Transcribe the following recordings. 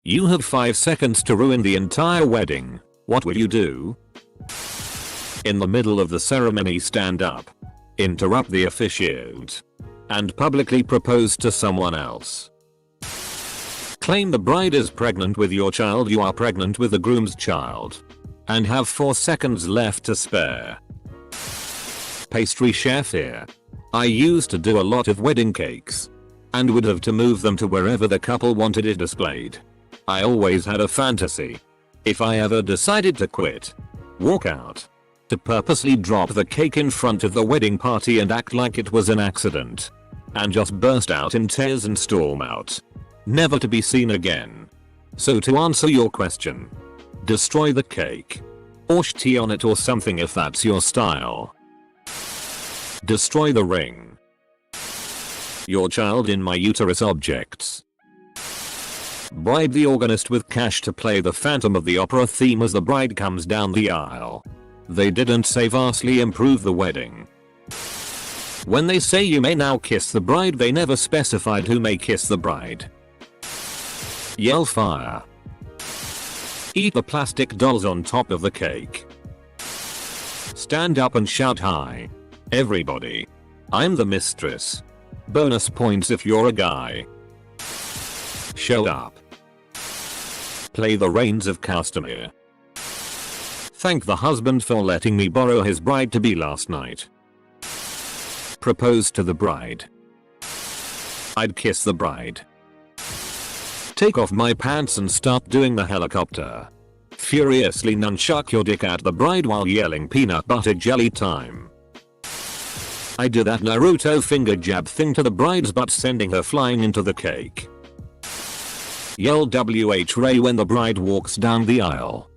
You have 5 seconds to ruin the entire wedding. What will you do? In the middle of the ceremony, stand up, interrupt the officiant, and publicly propose to someone else. Claim the bride is pregnant with your child. You are pregnant with the groom's child and have 4 seconds left to spare. Pastry chef here. I used to do a lot of wedding cakes and would have to move them to wherever the couple wanted it displayed. I always had a fantasy, if I ever decided to quit, walk out, to purposely drop the cake in front of the wedding party and act like it was an accident, and just burst out in tears and storm out, never to be seen again. So to answer your question, destroy the cake, or tea on it or something if that's your style. Destroy the ring. Your child in my uterus objects. Bribe the organist with cash to play the Phantom of the Opera theme as the bride comes down the aisle. They didn't say vastly improve the wedding. When they say you may now kiss the bride, they never specified who may kiss the bride. Yell fire. Eat the plastic dolls on top of the cake. Stand up and shout hi, everybody, I'm the mistress. Bonus points if you're a guy. Show up. Play the reins of Castamere. Thank the husband for letting me borrow his bride-to-be last night. Propose to the bride. I'd kiss the bride. Take off my pants and start doing the helicopter. Furiously nunchuck your dick at the bride while yelling peanut butter jelly time. I do that Naruto finger jab thing to the bride's butt, sending her flying into the cake. Yell WH Ray when the bride walks down the aisle.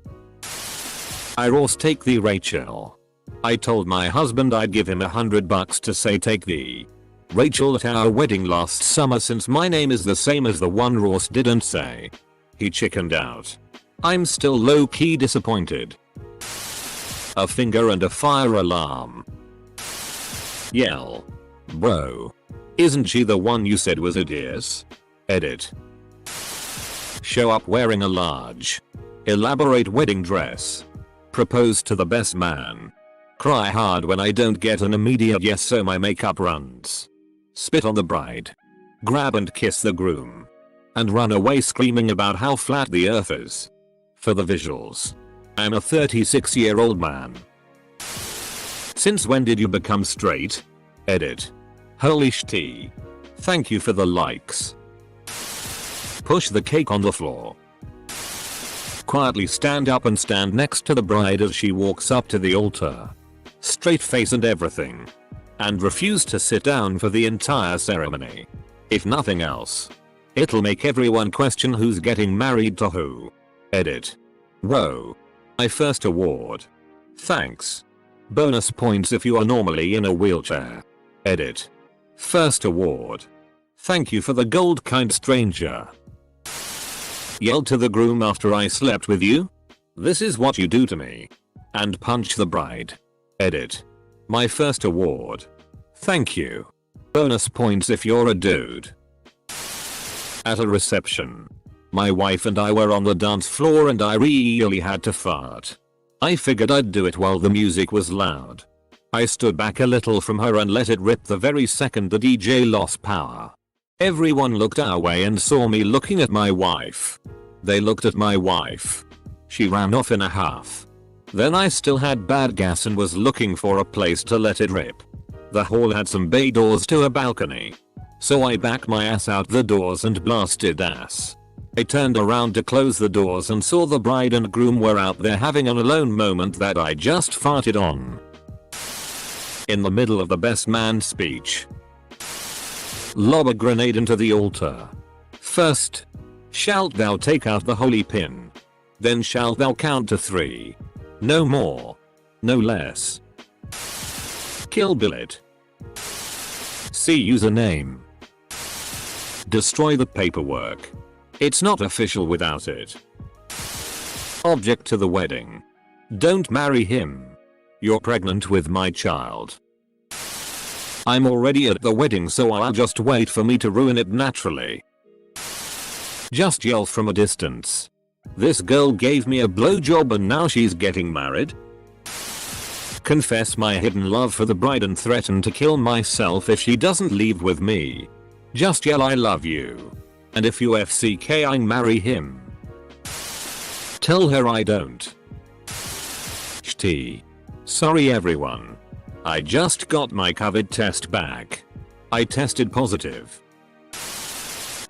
I roast take the Rachel. I told my husband I'd give him $100 to say take the Rachel at our wedding last summer since my name is the same as the one Ross didn't say. He chickened out. I'm still low-key disappointed. A finger and a fire alarm. Yell. Bro. Isn't she the one you said was a DS? Edit. Show up wearing a large, elaborate wedding dress. Propose to the best man. Cry hard when I don't get an immediate yes so my makeup runs. Spit on the bride. Grab and kiss the groom. And run away screaming about how flat the earth is. For the visuals. I'm a 36-year-old man. Since when did you become straight? Edit. Holy shit. Thank you for the likes. Push the cake on the floor. Quietly stand up and stand next to the bride as she walks up to the altar. Straight face and everything. And refuse to sit down for the entire ceremony. If nothing else, it'll make everyone question who's getting married to who. Edit. Whoa. My first award. Thanks. Bonus points if you are normally in a wheelchair. Edit. First award. Thank you for the gold, kind stranger. Yell to the groom after I slept with you? This is what you do to me. And punch the bride. Edit. My first award. Thank you. Bonus points if you're a dude. At a reception. My wife and I were on the dance floor and I really had to fart. I figured I'd do it while the music was loud. I stood back a little from her and let it rip the very second the DJ lost power. Everyone looked our way and saw me looking at my wife. They looked at my wife. She ran off in a huff. Then I still had bad gas and was looking for a place to let it rip. The hall had some bay doors to a balcony. So I backed my ass out the doors and blasted ass. I turned around to close the doors and saw the bride and groom were out there having an alone moment that I just farted on. In the middle of the best man speech. Lob a grenade into the altar. First, shalt thou take out the holy pin. Then shalt thou count to 3. No more. No less. Kill Billet. See username. Destroy the paperwork. It's not official without it. Object to the wedding. Don't marry him. You're pregnant with my child. I'm already at the wedding so I'll just wait for me to ruin it naturally. Just yell from a distance. This girl gave me a blowjob and now she's getting married? Confess my hidden love for the bride and threaten to kill myself if she doesn't leave with me. Just yell I love you. And if you FCK I marry him. Tell her I don't. Shti. Sorry everyone. I just got my COVID test back. I tested positive.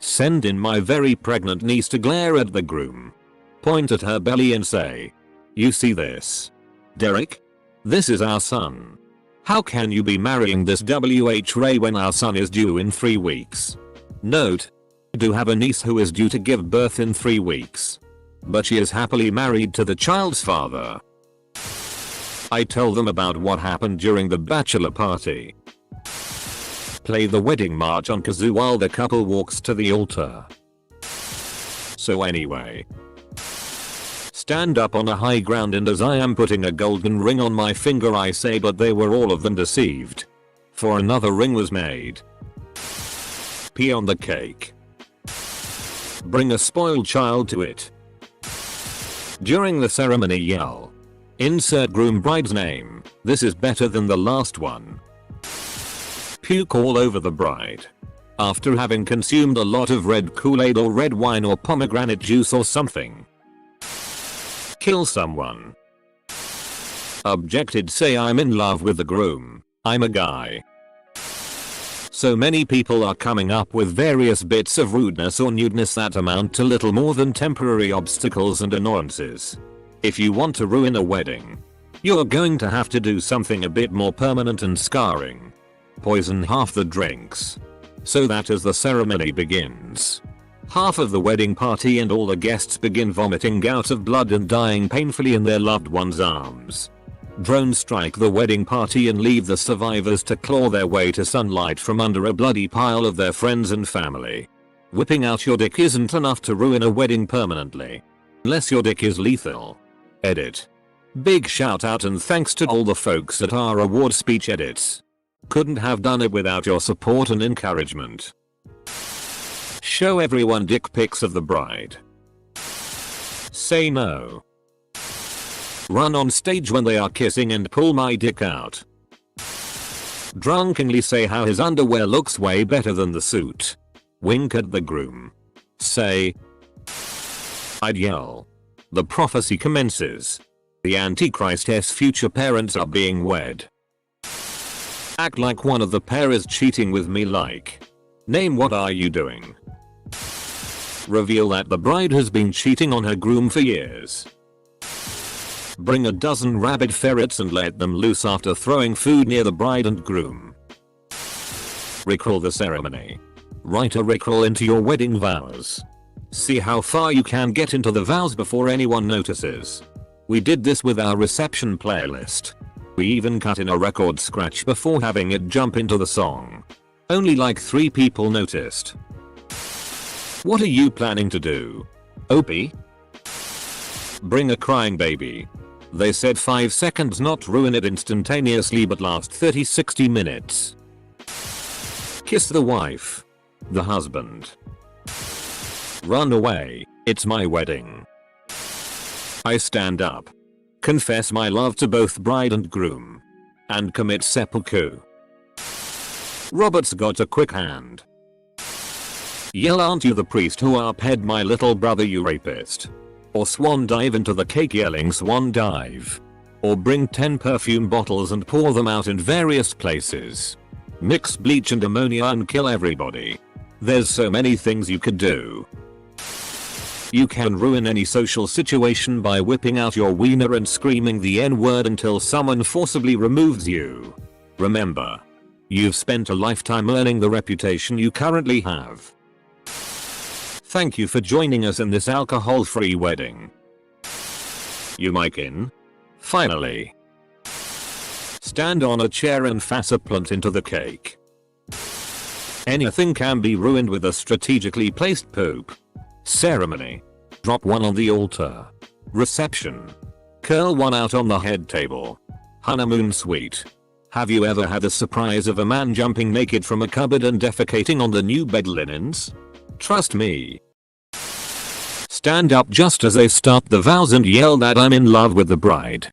Send in my very pregnant niece to glare at the groom. Point at her belly and say, "You see this? Derek? This is our son. How can you be marrying this WH Ray when our son is due in 3 weeks?" Note: do have a niece who is due to give birth in 3 weeks. But she is happily married to the child's father. I tell them about what happened during the bachelor party. Play the wedding march on kazoo while the couple walks to the altar. So anyway. Stand up on a high ground and as I am putting a golden ring on my finger I say but they were all of them deceived. For another ring was made. Pee on the cake. Bring a spoiled child to it. During the ceremony yell. Insert groom bride's name. This is better than the last one. Puke all over the bride. After having consumed a lot of red Kool-Aid or red wine or pomegranate juice or something. Kill someone. Objected say I'm in love with the groom. I'm a guy. So many people are coming up with various bits of rudeness or nudeness that amount to little more than temporary obstacles and annoyances. If you want to ruin a wedding, you're going to have to do something a bit more permanent and scarring. Poison half the drinks. So that as the ceremony begins, half of the wedding party and all the guests begin vomiting out of blood and dying painfully in their loved one's arms. Drones strike the wedding party and leave the survivors to claw their way to sunlight from under a bloody pile of their friends and family. Whipping out your dick isn't enough to ruin a wedding permanently. Unless your dick is lethal. Edit. Big shout out and thanks to all the folks at our award speech edits. Couldn't have done it without your support and encouragement. Show everyone dick pics of the bride. Say no. Run on stage when they are kissing and pull my dick out. Drunkenly say how his underwear looks way better than the suit. Wink at the groom. Say. I'd yell. The prophecy commences. The Antichrist's future parents are being wed. Act like one of the pair is cheating with me like. Name what are you doing? Reveal that the bride has been cheating on her groom for years. Bring a dozen rabid ferrets and let them loose after throwing food near the bride and groom. Recall the ceremony. Write a rickroll into your wedding vows. See how far you can get into the vows before anyone notices. We did this with our reception playlist. We even cut in a record scratch before having it jump into the song. Only like 3 people noticed. What are you planning to do? Opie? Bring a crying baby. They said 5 seconds, not ruin it instantaneously but last 30-60 minutes. Kiss the wife. The husband. Run away, it's my wedding. I stand up. Confess my love to both bride and groom. And commit seppuku. Robert's got a quick hand. Yell, aren't you the priest who uphead my little brother, you rapist? Or swan dive into the cake yelling swan dive. Or bring 10 perfume bottles and pour them out in various places. Mix bleach and ammonia and kill everybody. There's so many things you could do. You can ruin any social situation by whipping out your wiener and screaming the N-word until someone forcibly removes you. Remember, you've spent a lifetime earning the reputation you currently have. Thank you for joining us in this alcohol-free wedding. You mic in? Finally. Stand on a chair and face a plant into the cake. Anything can be ruined with a strategically placed poop. Ceremony. Drop one on the altar. Reception. Curl one out on the head table. Honeymoon suite. Have you ever had the surprise of a man jumping naked from a cupboard and defecating on the new bed linens? Trust me. Stand up just as they start the vows and yell that I'm in love with the bride.